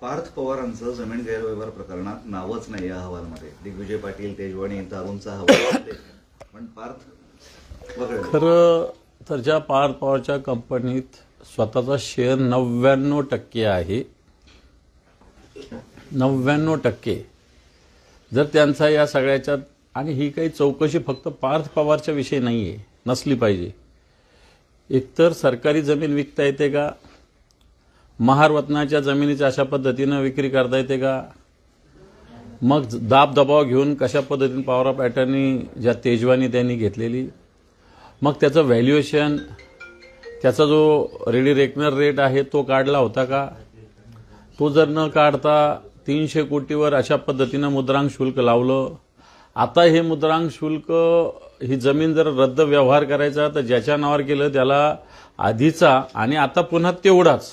पार्थ पवारांचं जमीन गैरव्यवहार प्रकरणात नावच नाही या अहवालामध्ये. दिग्विजय पाटील, तेजवाणी, तारूंचा अहवाल पण पार्थ वगळले. खरं तर ज्या पार्थ पवारच्या कंपनीत स्वतःचा शेअर 99% आहे, 99%. जर त्यांचा या सगळ्याच्यात, आणि ही काही चौकशी फक्त पार्थ पवारच्या विषयी नाही आहे, नसली पाहिजे. एकतर सरकारी जमीन विकता येते का, महारत्नाच्या जमिनीची अशा पद्धतीनं विक्री करता येते का, मग दाब दबाव घेऊन कशा पद्धतीने पॉवर ऑफ अटर्नी ज्या तेजवानी त्यांनी घेतलेली, मग त्याचं व्हॅल्युएशन, त्याचा जो रेडी रेकनर रेट आहे तो काढला होता का, तो जर न काढता 300 कोटीवर अशा पद्धतीनं मुद्रांक शुल्क लावलं. आता हे मुद्रांक शुल्क, ही जमीन जर रद्द व्यवहार करायचा तर ज्याच्या नावावर केलं त्याला आधीचा आणि आता पुन्हा तेवढाच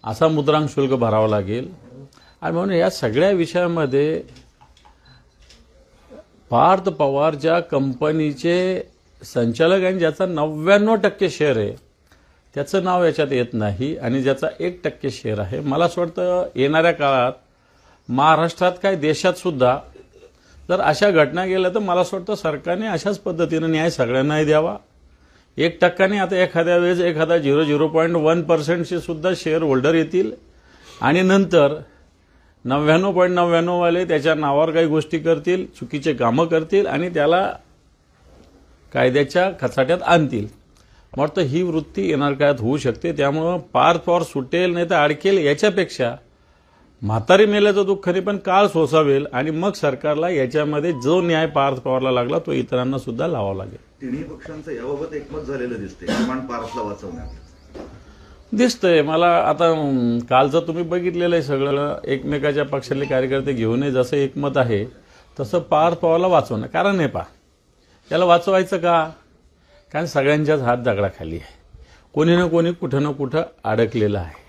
असा मुद्रांक शुल्क भरावं लागेल. आणि म्हणून या सगळ्या विषयामध्ये पार्थ पवार ज्या कंपनीचे संचालक आणि ज्याचा 99% शेअर आहे त्याचं नाव याच्यात येत नाही, आणि ज्याचा 1% शेअर आहे. मला असं वाटतं येणाऱ्या काळात महाराष्ट्रात काय देशात सुद्धा जर अशा घटना गेल्या तर मला असं वाटतं सरकारने अशाच पद्धतीनं न्याय सगळ्यांनाही द्यावा. 1% आता एखाद्या वेळेस एखादा 0.1% सुद्धा शेअर होल्डर येतील, आणि नंतर 99.99 वाले त्याच्या नावावर काही गोष्टी करतील, चुकीचे कामं करतील आणि त्याला कायद्याच्या खचाट्यात आणतील. वाटतं ही वृत्ती येणार काळात होऊ शकते. त्यामुळं पार्थ पवार सुटेल नाही तर अडकेल याच्यापेक्षा म्हातारी मेल्याचं दुःख नाही, पण काळ सोसावेल, आणि मग सरकारला याच्यामध्ये जो न्याय पार्थ पवारला लागला तो इतरांना सुद्धा लावावा लागेल. तिन्ही पक्षांचं याबाबत एकमत झालेलं दिसते, किमान पार्थला वाचवण्यात दिसतंय मला. आता कालचं तुम्ही बघितलेलं आहे सगळं, एकमेकाच्या पक्षातले कार्यकर्ते घेऊनही जसं एकमत आहे तसं पार्थ पवारला वाचवणं. कारण हे पहा, त्याला वाचवायचं का, कारण सगळ्यांच्याच हात दगडाखाली आहे. कोणी ना कोणी कुठं ना कुठं अडकलेलं आहे.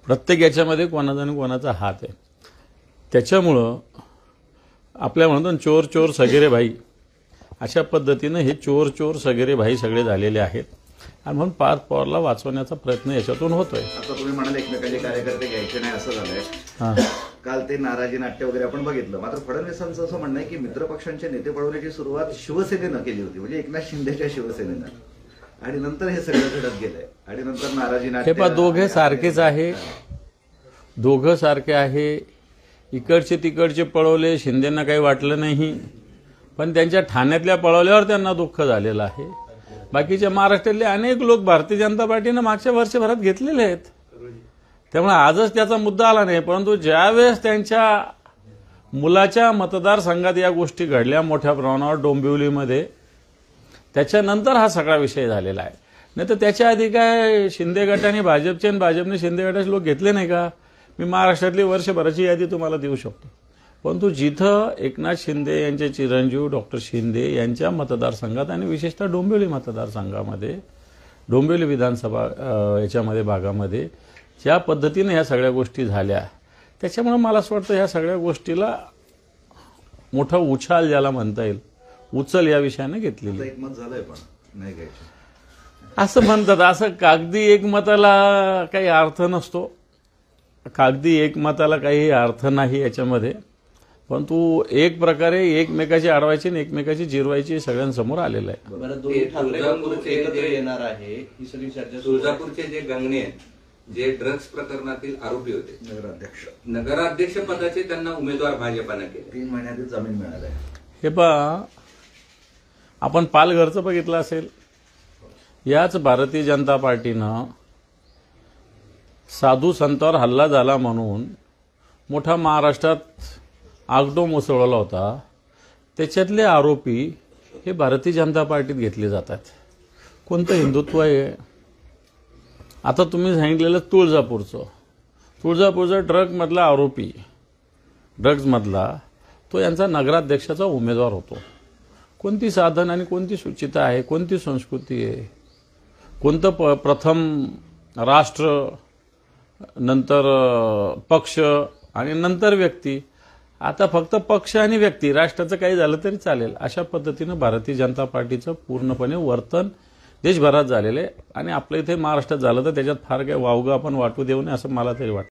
प्रत्येक याच्यामध्ये कोणाचा ना कोणाचा हात आहे. त्याच्यामुळं आपल्या म्हणतो चोर चोर सगेरे भाई, अशा पद्धतीनं हे चोर चोर सगेरे भाई सगळे झालेले आहेत, आणि म्हणून पार्थ पवारला वाचवण्याचा प्रयत्न याच्यातून होतोय. आता तुम्ही म्हणाले एकमेकांचे कार्यकर्ते घ्यायचे नाही असं झालंय. काल ते नाराजी नाट्य वगैरे आपण बघितलं. मात्र फडणवीसांचं असं म्हणणं आहे की मित्रपक्षांचे नेते पळवण्याची सुरुवात शिवसेनेनं केली होती, म्हणजे एकनाथ शिंदेच्या शिवसेनेनं, आणि नंतर हे सगळं घडत गेलंय, आणि नंतर नाराजी नाट्य. हे पहा, दोघे सारखेच आहे, दोघं सारखे आहे. इकडचे तिकडचे पळवले, शिंदेंना काही वाटलं नाही, पण त्यांच्या ठाण्यातल्या पळवल्यावर त्यांना दुःख झालेलं आहे. बाकीच्या महाराष्ट्रातले अनेक लोक भारतीय जनता पार्टीनं मागच्या वर्षभरात घेतलेले आहेत. त्यामुळे आजच त्याचा मुद्दा आला नाही, परंतु ज्यावेळेस त्यांच्या मुलाच्या मतदारसंघात या गोष्टी घडल्या मोठ्या प्रमाणावर डोंबिवलीमध्ये, त्याच्यानंतर हा सगळा विषय झालेला आहे. नाही तर त्याच्या आधी काय शिंदे गटाने भाजपचे आणि भाजपने शिंदे गटाचे लोक घेतले नाही का? मी महाराष्ट्रातली वर्षभराची यादी तुम्हाला देऊ शकतो. परंतु जिथं एकनाथ शिंदे यांचे चिरंजीव डॉक्टर शिंदे यांच्या मतदारसंघात, आणि विशेषतः डोंबिवली मतदारसंघामध्ये, डोंबिवली विधानसभा याच्यामध्ये भागामध्ये ज्या पद्धतीने ह्या सगळ्या गोष्टी झाल्या, त्याच्यामुळे मला असं वाटतं ह्या सगळ्या गोष्टीला मोठा उछाल ज्याला म्हणता येईल, उचल या विषयाने घेतलेली. एकमत झालंय पण नाही घ्यायचं असं म्हणतात. असं कागदी एकमताला काही अर्थ नसतो, कागदी एकमताला काही अर्थ नाही याच्यामध्ये. परंतु एक प्रकारे एकमेकाची अडवायची आणि एकमेकाची जिरवायची सगळ्यांसमोर आलेलं आहे. तुळजापूरचे जे गंगणे आहेत, जे ड्रग्ज प्रकरणातील आरोपी होते, नगराध्यक्ष पदाचे त्यांना उमेदवार भाजपानं केले. 3 महिन्यात जमीन मिळाली. हे पहा, आपण पालघरचं बघितलं असेल. याच भारतीय जनता पार्टीनं साधू संतांवर हल्ला झाला म्हणून मोठा महाराष्ट्रात आगडोम उसळवला होता. त्याच्यातले आरोपी हे भारतीय जनता पार्टीत घेतले जातात. कोणतं हिंदुत्व आहे? आता तुम्ही सांगितलेलं तुळजापूरचा ड्रग्जमधला आरोपी, ड्रग्जमधला तो यांचा नगराध्यक्षाचा उमेदवार होतो. कोणती साधन आणि कोणती सुचिता आहे, कोणती संस्कृती आहे, कोणतं प्रथम राष्ट्र, नंतर पक्ष आणि नंतर व्यक्ती. आता फक्त पक्ष आणि व्यक्ती, राष्ट्राचं काही झालं तरी चालेल, अशा पद्धतीनं भारतीय जनता पार्टीचं पूर्णपणे वर्तन देशभरात झालेलं आहे. आणि आपल्या इथे महाराष्ट्रात झालं तर त्याच्यात फार काही वावगं आपण वाटू देऊ नये असं मला तरी वाटतं.